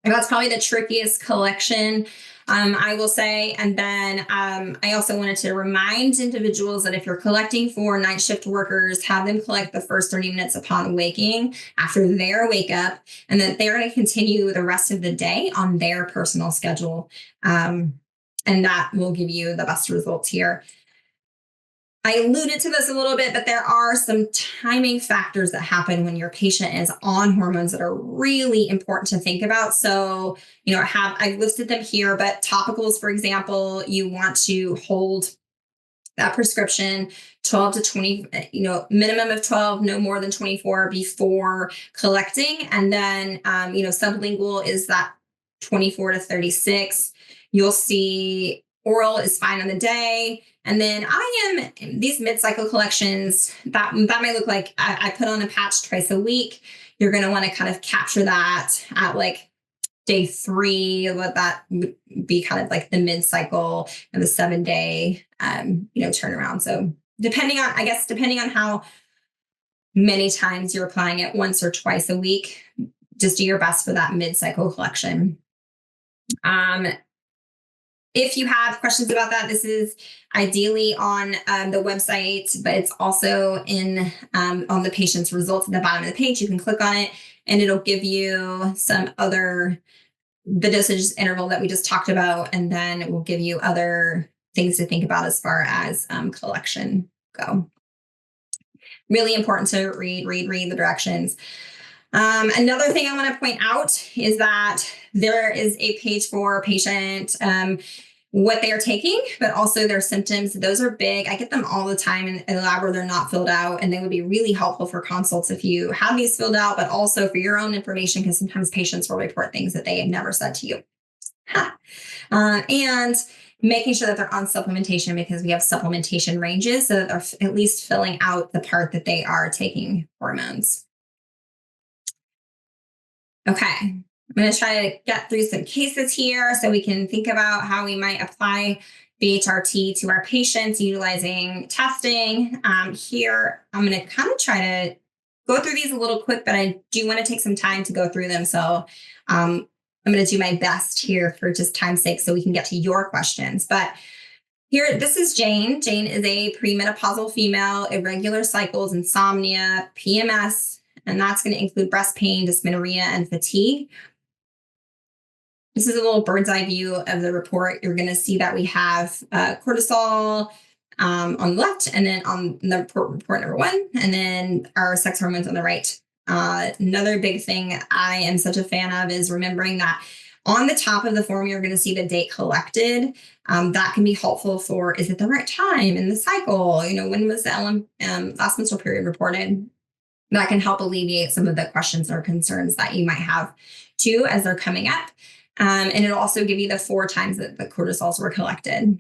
And that's probably the trickiest collection, I will say. And then I also wanted to remind individuals that if you're collecting for night shift workers, have them collect the first 30 minutes upon waking after their wake up, and that they're going to continue the rest of the day on their personal schedule. And that will give you the best results here. I alluded to this a little bit, but there are some timing factors that happen when your patient is on hormones that are really important to think about. So, I've listed them here, but topicals, for example, you want to hold that prescription 12 to 20, minimum of 12, no more than 24 before collecting. And then, sublingual is that 24 to 36. You'll see oral is fine on the day. And then these mid-cycle collections, that might look like I put on a patch twice a week. You're going to want to kind of capture that at like day 3, what that would be kind of like the mid-cycle and the 7-day, turnaround. So depending on how many times you're applying it once or twice a week. Just do your best for that mid-cycle collection. If you have questions about that, this is ideally on the website, but it's also in on the patient's results at the bottom of the page. You can click on it and it'll give you the dosage interval that we just talked about, and then it will give you other things to think about as far as collection go. Really important to read the directions. Another thing I want to point out is that there is a page for patient, what they are taking, but also their symptoms. Those are big. I get them all the time in the lab where they're not filled out, and they would be really helpful for consults if you have these filled out, but also for your own information, because sometimes patients will report things that they have never said to you. And making sure that they're on supplementation, because we have supplementation ranges, so that they're at least filling out the part that they are taking hormones. Okay, I'm going to try to get through some cases here so we can think about how we might apply BHRT to our patients utilizing testing. Here, I'm going to kind of try to go through these a little quick, but I do want to take some time to go through them. So I'm going to do my best here for just time's sake so we can get to your questions. But here, this is Jane. Jane is a premenopausal female, irregular cycles, insomnia, PMS, and that's going to include breast pain, dysmenorrhea, and fatigue. This is a little bird's eye view of the report. You're going to see that we have cortisol on the left, and then on the report number 1, and then our sex hormones on the right. Another big thing I am such a fan of is remembering that on the top of the form, you're going to see the date collected. That can be helpful for, is it the right time in the cycle? When was the last menstrual period reported? That can help alleviate some of the questions or concerns that you might have too as they're coming up. And it'll also give you the 4 times that the cortisols were collected.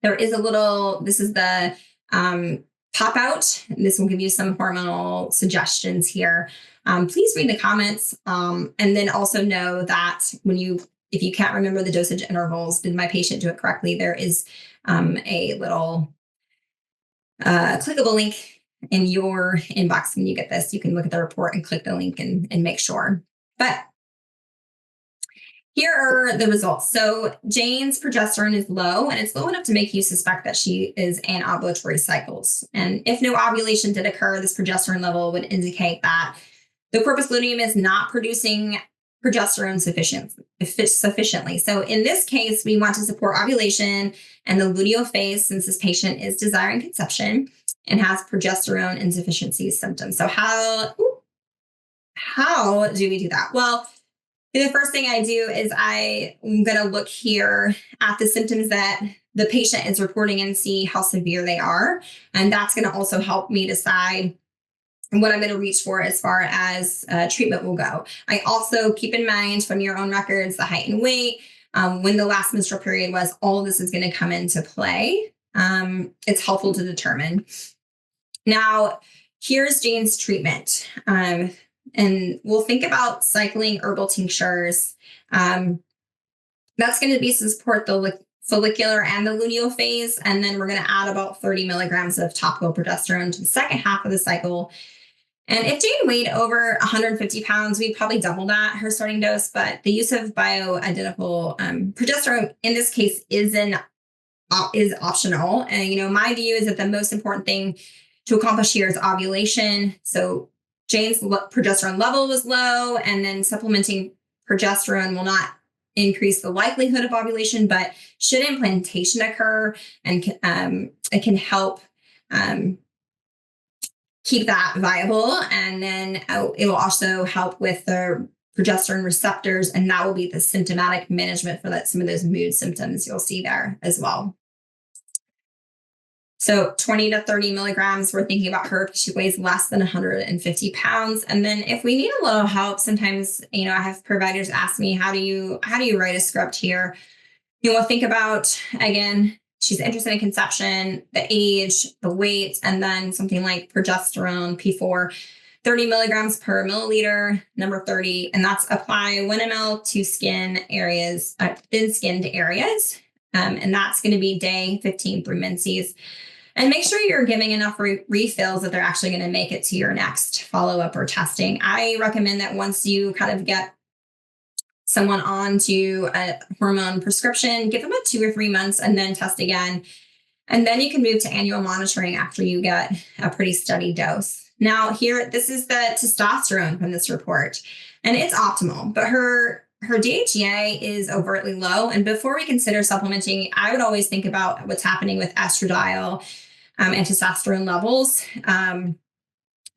There is this is the pop out. This will give you some hormonal suggestions here. Please read the comments, and then also know that if you can't remember the dosage intervals, did my patient do it correctly? There is a little clickable link in your inbox when you get this. You can look at the report and click the link and make sure. But here are the results. So Jane's progesterone is low, and it's low enough to make you suspect that she is in ovulatory cycles. And if no ovulation did occur, this progesterone level would indicate that the corpus luteum is not producing progesterone sufficiently. So in this case, we want to support ovulation and the luteal phase, since this patient is desiring conception and has progesterone insufficiency symptoms. So how do we do that? Well, the first thing I do is I'm going to look here at the symptoms that the patient is reporting and see how severe they are. And that's going to also help me decide what I'm going to reach for as far as treatment will go. I also keep in mind from your own records, the height and weight, when the last menstrual period was. All of this is going to come into play. It's helpful to determine. Now, here's Jane's treatment. And we'll think about cycling herbal tinctures. That's going to be to support the follicular and the luteal phase. And then we're going to add about 30 milligrams of topical progesterone to the second half of the cycle. And if Jane weighed over 150 pounds, we'd probably double that, her starting dose. But the use of bioidentical progesterone in this case is optional. And, my view is that the most important thing to accomplish here is ovulation. So Jane's progesterone level was low, and then supplementing progesterone will not increase the likelihood of ovulation, but should implantation occur, and it can help keep that viable. And then it will also help with the progesterone receptors, and that will be the symptomatic management for some of those mood symptoms you'll see there as well. So 20 to 30 milligrams, we're thinking about her because she weighs less than 150 pounds. And then if we need a little help, sometimes, I have providers ask me, how do you write a script here? We'll think about, again, she's interested in conception, the age, the weight, and then something like progesterone, P4, 30 milligrams per milliliter, number 30. And that's apply 1 ml to skin areas, thin skinned areas. And that's going to be day 15 through menses. And make sure you're giving enough refills that they're actually going to make it to your next follow-up or testing. I recommend that once you kind of get someone onto a hormone prescription, give them a 2 or 3 months and then test again. And then you can move to annual monitoring after you get a pretty steady dose. Now here, this is the testosterone from this report, and it's optimal, but her DHEA is overtly low. And before we consider supplementing, I would always think about what's happening with estradiol and testosterone levels.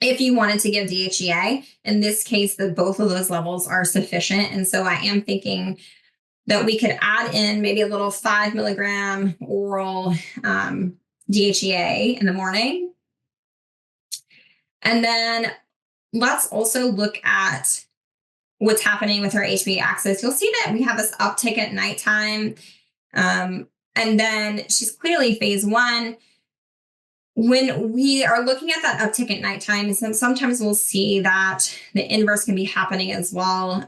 If you wanted to give DHEA, in this case, both of those levels are sufficient. And so I am thinking that we could add in maybe a little 5 milligram oral DHEA in the morning. And then let's also look at what's happening with her HPA axis. You'll see that we have this uptick at nighttime. And then she's clearly phase 1. When we are looking at that uptick at nighttime, sometimes we'll see that the inverse can be happening as well.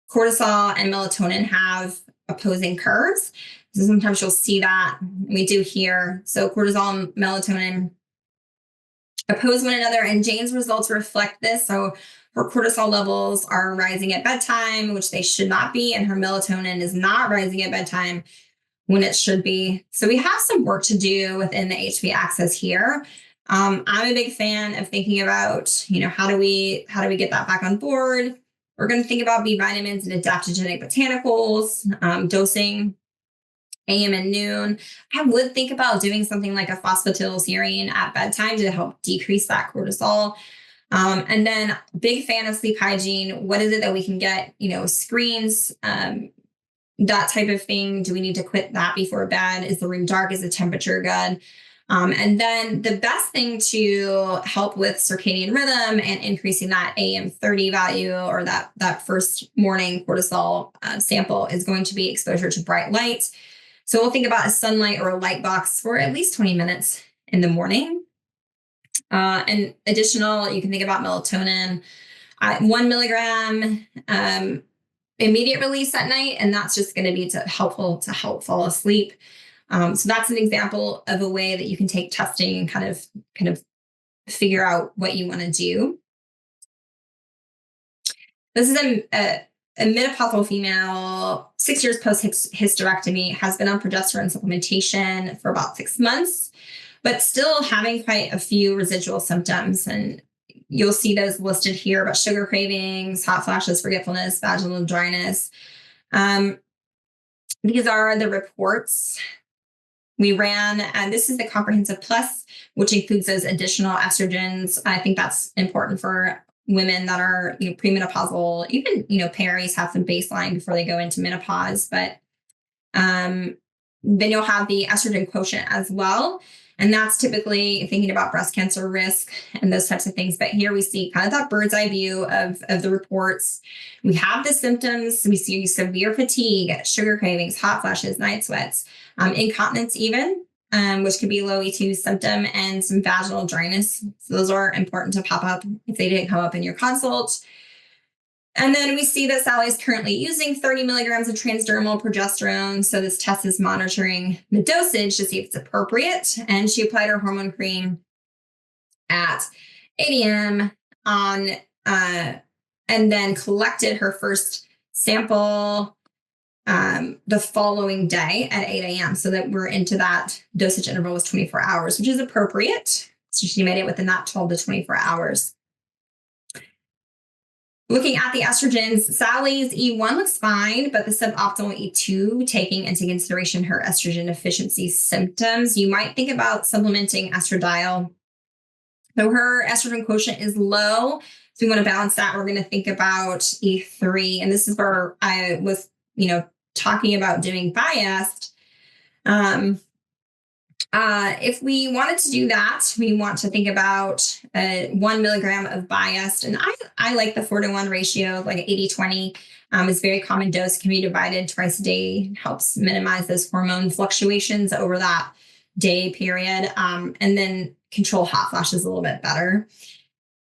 Cortisol and melatonin have opposing curves. So sometimes you'll see that. We do here. So cortisol and melatonin oppose one another, and Jane's results reflect this. So her cortisol levels are rising at bedtime, which they should not be, and her melatonin is not rising at bedtime when it should be. So we have some work to do within the HPA axis here. I'm a big fan of thinking about, how do we get that back on board? We're going to think about B vitamins and adaptogenic botanicals, dosing AM and noon. I would think about doing something like a phosphatidylserine at bedtime to help decrease that cortisol. And then big fan of sleep hygiene. What is it that we can get, screens, that type of thing? Do we need to quit that before bed? Is the room dark? Is the temperature good? And then the best thing to help with circadian rhythm and increasing that AM30 value, or that first morning cortisol sample, is going to be exposure to bright light. So we'll think about a sunlight or a light box for at least 20 minutes in the morning. And additional, you can think about melatonin, 1 milligram immediate release at night, and that's just going to be helpful to help fall asleep. So that's an example of a way that you can take testing and kind of figure out what you want to do. This is a menopausal female, 6 years post-hysterectomy, has been on progesterone supplementation for about 6 months, but still having quite a few residual symptoms. And you'll see those listed here about sugar cravings, hot flashes, forgetfulness, vaginal dryness. These are the reports we ran, and this is the comprehensive plus, which includes those additional estrogens. I think that's important for women that are premenopausal, even paries have some baseline before they go into menopause. But then you'll have the estrogen quotient as well, and that's typically thinking about breast cancer risk and those types of things. But here we see kind of that bird's eye view of the reports. We have the symptoms. We see severe fatigue, sugar cravings, hot flashes, night sweats, incontinence even, which could be a low E2 symptom, and some vaginal dryness. So those are important to pop up if they didn't come up in your consult. And then we see that Sally is currently using 30 milligrams of transdermal progesterone. So this test is monitoring the dosage to see if it's appropriate. And she applied her hormone cream at 8 a.m. and then collected her first sample the following day at 8 a.m. so that we're into that dosage interval was 24 hours, which is appropriate. So she made it within that 12 to 24 hours. Looking at the estrogens, Sally's E1 looks fine, but the suboptimal E2, taking into consideration her estrogen deficiency symptoms, you might think about supplementing estradiol. So her estrogen quotient is low, so we want to balance that. We're going to think about E3, and this is where I was, talking about doing biased. If we wanted to do that, we want to think about 1 milligram of biased. And I like the 4-to-1 ratio, like 80-20 is very common dose, can be divided twice a day, helps minimize those hormone fluctuations over that day period, and then control hot flashes a little bit better.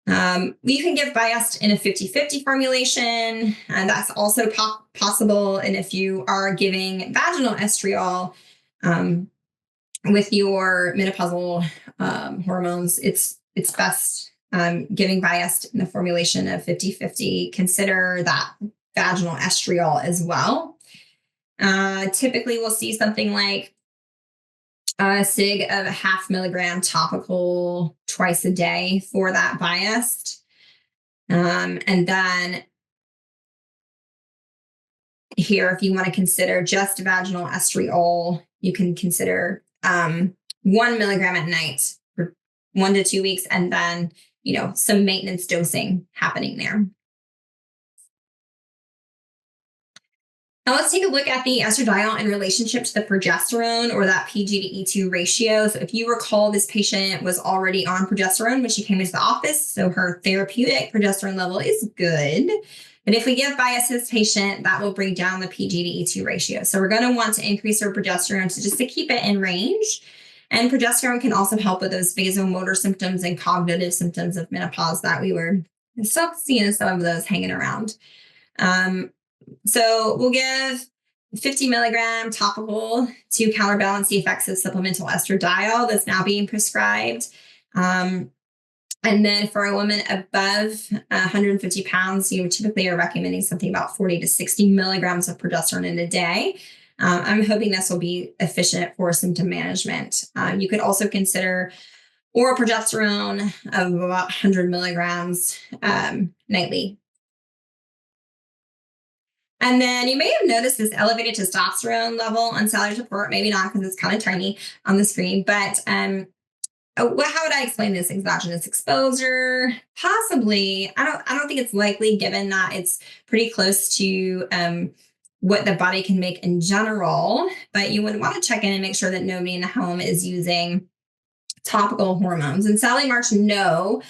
You can give biased in a 50-50 formulation, and that's also possible. And if you are giving vaginal estriol, with your menopausal hormones, it's best giving biased in the formulation of 50-50. Consider that vaginal estriol as well. Typically, we'll see something like a sig of 0.5 milligram topical twice a day for that biased. And then here, if you want to consider just vaginal estriol, you can consider 1 milligram at night for 1 to 2 weeks, and then, some maintenance dosing happening there. Now let's take a look at the estradiol in relationship to the progesterone, or that PG to E2 ratio. So if you recall, this patient was already on progesterone when she came into the office, so her therapeutic progesterone level is good. But if we give bias to this patient, that will bring down the PG to E2 ratio. So we're going to want to increase her progesterone to keep it in range. And progesterone can also help with those vasomotor symptoms and cognitive symptoms of menopause that we were still seeing some of those hanging around. So we'll give 50 milligram topical to counterbalance the effects of supplemental estradiol that's now being prescribed. And then for a woman above 150 pounds, you typically are recommending something about 40 to 60 milligrams of progesterone in a day. I'm hoping this will be efficient for symptom management. You could also consider oral progesterone of about 100 milligrams nightly. And then you may have noticed this elevated testosterone level on Sally's report. Maybe not, because it's kind of tiny on the screen. But how would I explain this? Exogenous exposure? Possibly. I don't think it's likely, given that it's pretty close to what the body can make in general. But you would want to check in and make sure that nobody in the home is using topical hormones. And Sally marked no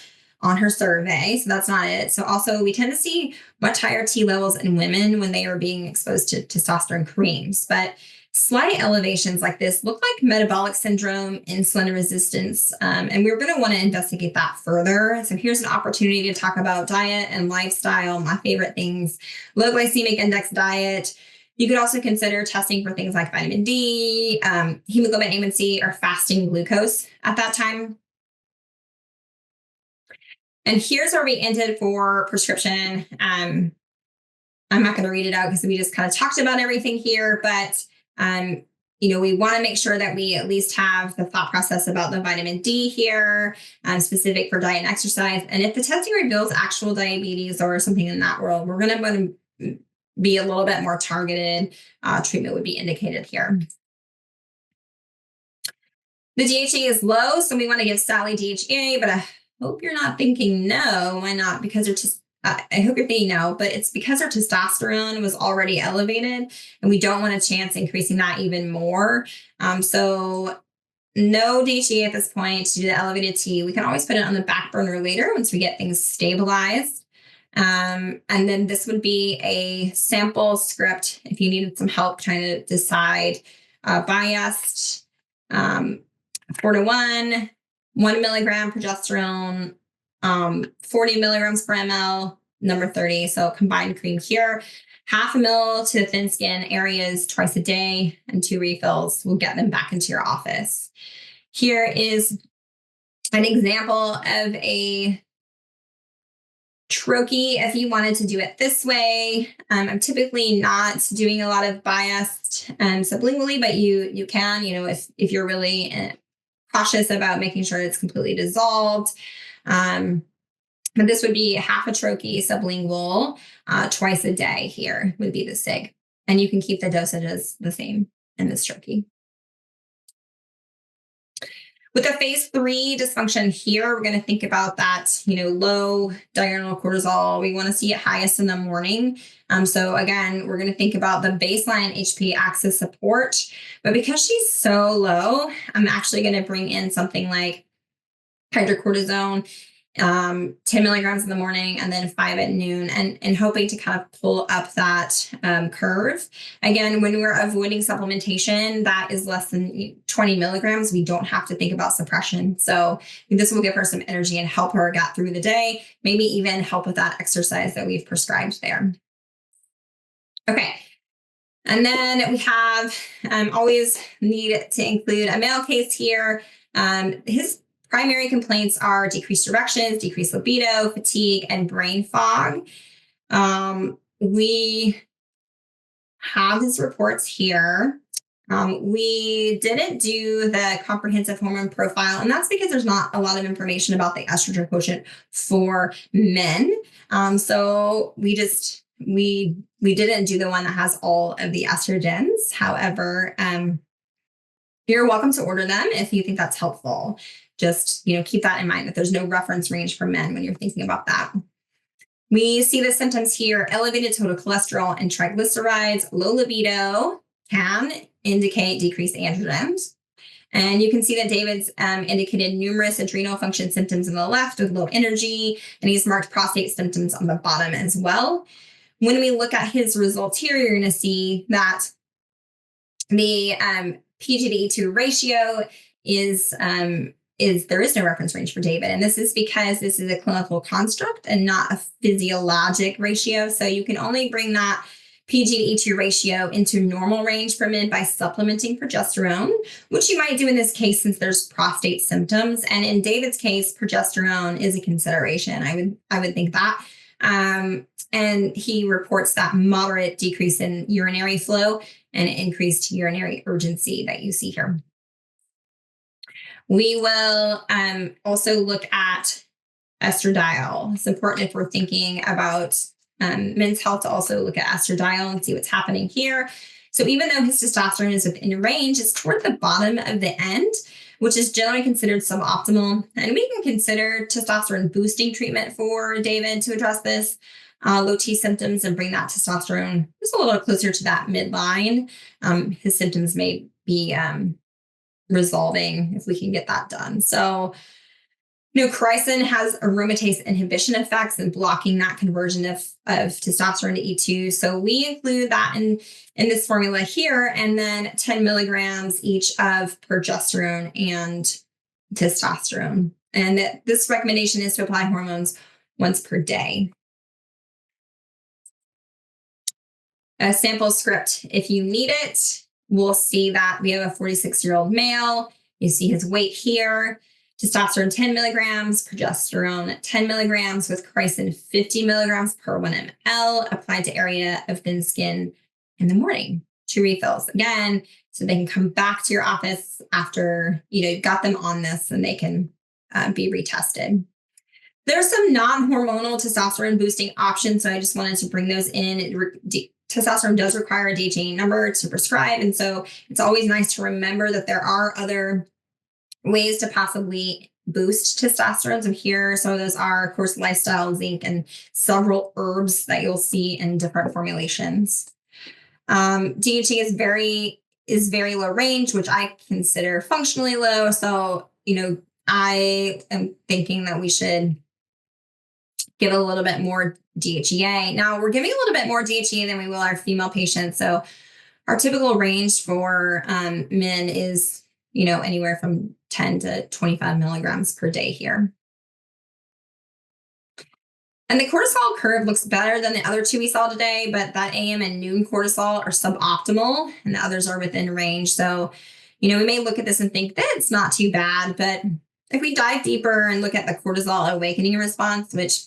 on her survey, so that's not it. So also, we tend to see much higher T levels in women when they are being exposed to testosterone creams. But slight elevations like this look like metabolic syndrome, insulin resistance, and we're going to want to investigate that further. So here's an opportunity to talk about diet and lifestyle. My favorite things: low glycemic index diet. You could also consider testing for things like vitamin D, hemoglobin A1C, or fasting glucose at that time. And here's where we ended for prescription. I'm not going to read it out because we just kind of talked about everything here, but we want to make sure that we at least have the thought process about the vitamin D here, specific for diet and exercise. And if the testing reveals actual diabetes or something in that world, we're going to be a little bit more targeted. Treatment would be indicated here. The DHEA is low, so we want to give Sally DHEA, but I hope you're not thinking no. Why not? Because I hope you're thinking no, but it's because her testosterone was already elevated, and we don't want a chance increasing that even more. So no DHEA at this point to do the elevated T. We can always put it on the back burner later once we get things stabilized. And then this would be a sample script if you needed some help trying to decide biased, 4:1, 1 milligram progesterone, 40 milligrams per ml, number 30. So combined cream here, 0.5 ml to thin skin areas twice a day, and 2 refills will get them back into your office. Here is an example of a troche if you wanted to do it this way. I'm typically not doing a lot of biased sublingually, but you can, if you're really cautious about making sure it's completely dissolved. But this would be 1/2 a troche sublingual twice a day. Here would be the sig. And you can keep the dosages the same in this troche. With the phase 3 dysfunction here, we're going to think about that, low diurnal cortisol. We want to see it highest in the morning. So again, we're going to think about the baseline HPA axis support. But because she's so low, I'm actually going to bring in something like hydrocortisone, 10 milligrams in the morning and then 5 at noon, and hoping to kind of pull up that curve. Again, when we're avoiding supplementation, that is less than 20 milligrams. We don't have to think about suppression. So this will give her some energy and help her get through the day, maybe even help with that exercise that we've prescribed there. Okay. And then we have always need to include a male case here. His primary complaints are decreased erections, decreased libido, fatigue, and brain fog. We have his reports here. We didn't do the comprehensive hormone profile, and that's because there's not a lot of information about the estrogen quotient for men. So we didn't do the one that has all of the estrogens. However, you're welcome to order them if you think that's helpful. Just keep that in mind that there's no reference range for men when you're thinking about that. We see the symptoms here: elevated total cholesterol and triglycerides, low libido can indicate decreased androgens. And you can see that David's indicated numerous adrenal function symptoms on the left with low energy, and he's marked prostate symptoms on the bottom as well. When we look at his results here, you're going to see that the PGD-E2 ratio is there is no reference range for David. And this is because this is a clinical construct and not a physiologic ratio. So you can only bring that PGD-E2 ratio into normal range for men by supplementing progesterone, which you might do in this case since there's prostate symptoms. And in David's case, progesterone is a consideration. I would think that. And he reports that moderate decrease in urinary flow and increased urinary urgency that you see here. We will also look at estradiol. It's important if we're thinking about men's health to also look at estradiol and see what's happening here. So even though his testosterone is within range, it's toward the bottom of the end, which is generally considered suboptimal. And we can consider testosterone boosting treatment for David to address this low T symptoms and bring that testosterone just a little closer to that midline. His symptoms may be resolving if we can get that done. So, chrysin has aromatase inhibition effects and blocking that conversion of testosterone to E2. So we include that in this formula here, and then 10 milligrams each of progesterone and testosterone. And this recommendation is to apply hormones once per day. A sample script, if you need it, we'll see that we have a 46-year-old male. You see his weight here. Testosterone 10 milligrams, progesterone 10 milligrams with chrysin 50 milligrams per 1 ml applied to area of thin skin in the morning. 2 refills again, so they can come back to your office after you've got them on this and they can be retested. There's some non-hormonal testosterone boosting options, so I just wanted to bring those in. Testosterone does require a DHEA number to prescribe, and so it's always nice to remember that there are other ways to possibly boost testosterone. So here, some of those are, of course, lifestyle, zinc, and several herbs that you'll see in different formulations. DHEA is very low range, which I consider functionally low. So, I am thinking that we should give a little bit more DHEA. Now, we're giving a little bit more DHEA than we will our female patients. So our typical range for men is, anywhere from 10 to 25 milligrams per day here. And the cortisol curve looks better than the other 2 we saw today, but that AM and noon cortisol are suboptimal and the others are within range. So, we may look at this and think that it's not too bad, but if we dive deeper and look at the cortisol awakening response, which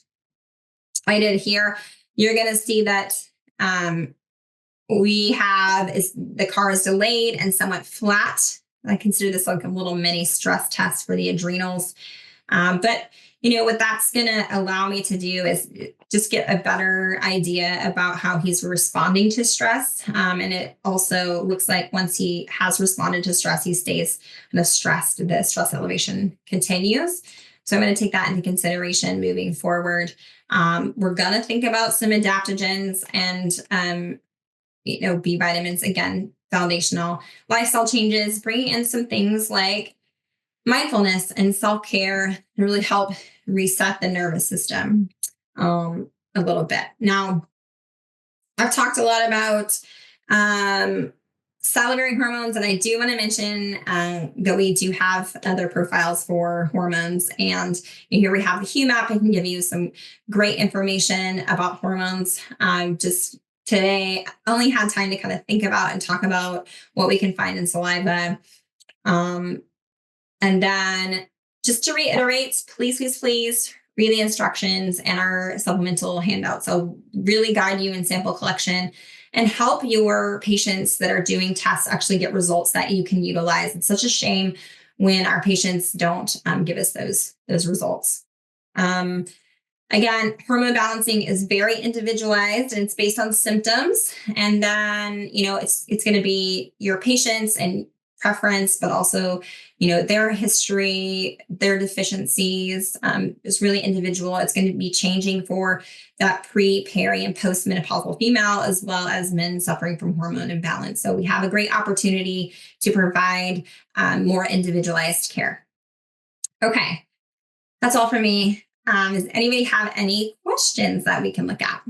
I did here, you're going to see that the car is delayed and somewhat flat. I consider this like a little mini stress test for the adrenals. But what that's going to allow me to do is just get a better idea about how he's responding to stress. And it also looks like once he has responded to stress, he stays kind of stressed. The stress elevation continues. So I'm going to take that into consideration moving forward. We're going to think about some adaptogens and, B vitamins, again, foundational lifestyle changes, bringing in some things like mindfulness and self-care to really help reset the nervous system a little bit. Now, I've talked a lot about salivary hormones, and I do want to mention that we do have other profiles for hormones. And here we have the HUMAP. I can give you some great information about hormones. Just today. I only had time to kind of think about and talk about what we can find in saliva. And then just to reiterate, please read the instructions and our supplemental handout. So really guide you in sample collection and help your patients that are doing tests actually get results that you can utilize. It's such a shame when our patients don't give us those results. Again, hormone balancing is very individualized and it's based on symptoms. And then, it's going to be your patients and preference, but also, their history, their deficiencies is really individual. It's going to be changing for that pre, peri, and postmenopausal female, as well as men suffering from hormone imbalance. So we have a great opportunity to provide more individualized care. Okay, that's all for me. Does anybody have any questions that we can look at?